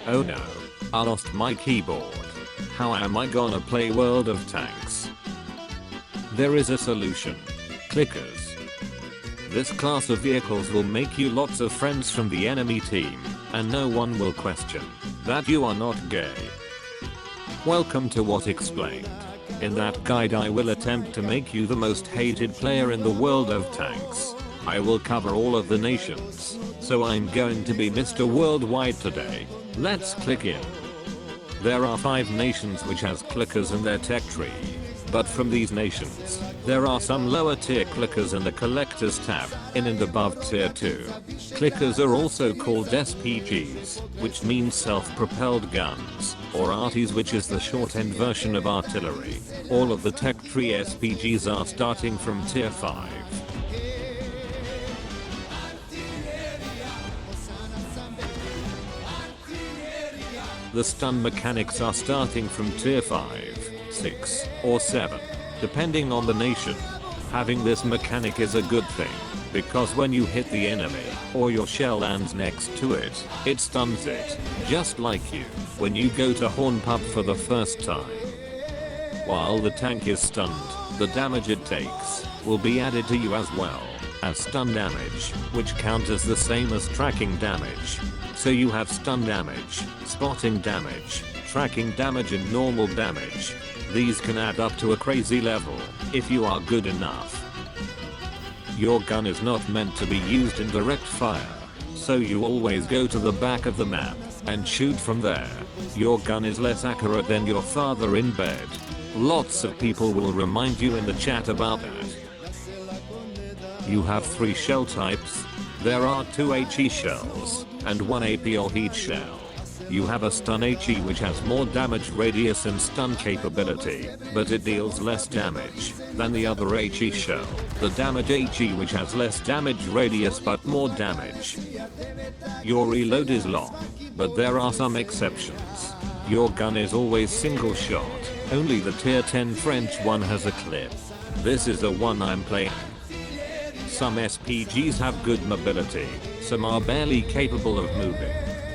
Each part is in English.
Oh no. I lost my keyboard. How am I gonna play World of Tanks? There is a solution. Clickers. This class of vehicles will make you lots of friends from the enemy team, and no one will question that you are not gay. Welcome to What Explained. In that guide I will attempt to make you the most hated player in the world of tanks. I will cover all of the nations, so I'm going to be Mr. Worldwide today. Let's click in. There are 5 nations which has clickers in their tech tree. But from these nations, there are some lower tier clickers in the collectors tab, in and above tier 2. Clickers are also called SPGs, which means self-propelled guns, or arties, which is the short-end version of artillery. All of the tech tree SPGs are starting from tier 5. The stun mechanics are starting from tier 5, 6, or 7, depending on the nation. Having this mechanic is a good thing, because when you hit the enemy, or your shell lands next to it, it stuns it, just like you, when you go to Horn Pub for the first time. While the tank is stunned, the damage it takes will be added to you as well as stun damage, which counters the same as tracking damage. So you have stun damage, spotting damage, tracking damage, and normal damage. These can add up to a crazy level if you are good enough. Your gun is not meant to be used in direct fire, so you always go to the back of the map and shoot from there. Your gun is less accurate than your father in bed. Lots of people will remind you in the chat about that. You have 3 shell types. There are 2 HE shells and 1 AP or heat shell. You have a stun HE which has more damage radius and stun capability, but it deals less damage than the other HE shell. The damage HE which has less damage radius but more damage. Your reload is long, but there are some exceptions. Your gun is always single shot. Only the tier 10 French one has a clip. This is the one I'm playing. Some SPGs have good mobility, some are barely capable of moving.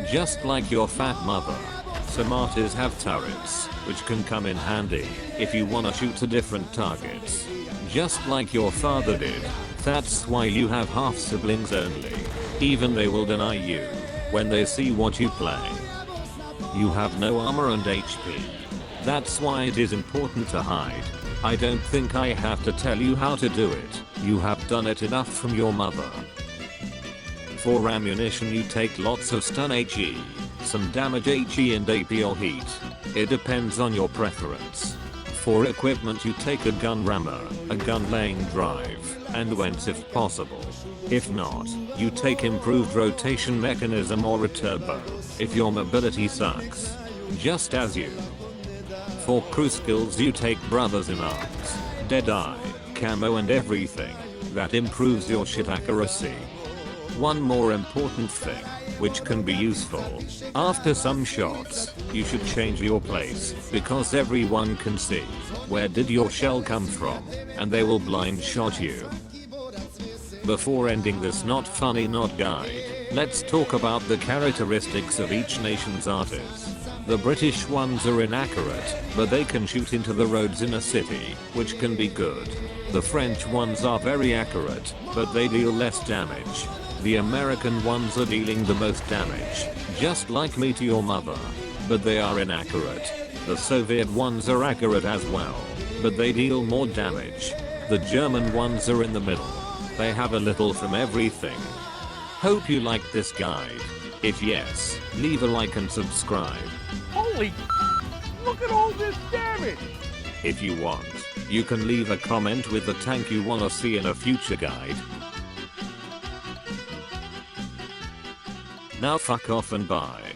Just like your fat mother. Some arties have turrets, which can come in handy if you wanna shoot to different targets. Just like your father did. That's why you have half siblings only. Even they will deny you when they see what you play. You have no armor and HP. That's why it is important to hide. I don't think I have to tell you how to do it. You have done it enough from your mother. For ammunition you take lots of stun HE, some damage HE and AP or heat. It depends on your preference. For equipment you take a gun rammer, a gun laying drive, and wents if possible. If not, you take improved rotation mechanism or a turbo, if your mobility sucks. Just as you. For crew skills you take brothers in arms, deadeye, camo and everything. That improves your shit accuracy. One more important thing, which can be useful. After some shots, you should change your place, because everyone can see where did your shell come from, and they will blind shot you. Before ending this not funny not guide, let's talk about the characteristics of each nation's arties. The British ones are inaccurate, but they can shoot into the roads in a city, which can be good. The French ones are very accurate, but they deal less damage. The American ones are dealing the most damage, just like me to your mother, but they are inaccurate. The Soviet ones are accurate as well, but they deal more damage. The German ones are in the middle. They have a little from everything. Hope you liked this guide. If yes, leave a like and subscribe. Holy look at all this damage! If you want, you can leave a comment with the tank you wanna see in a future guide. Now fuck off and bye.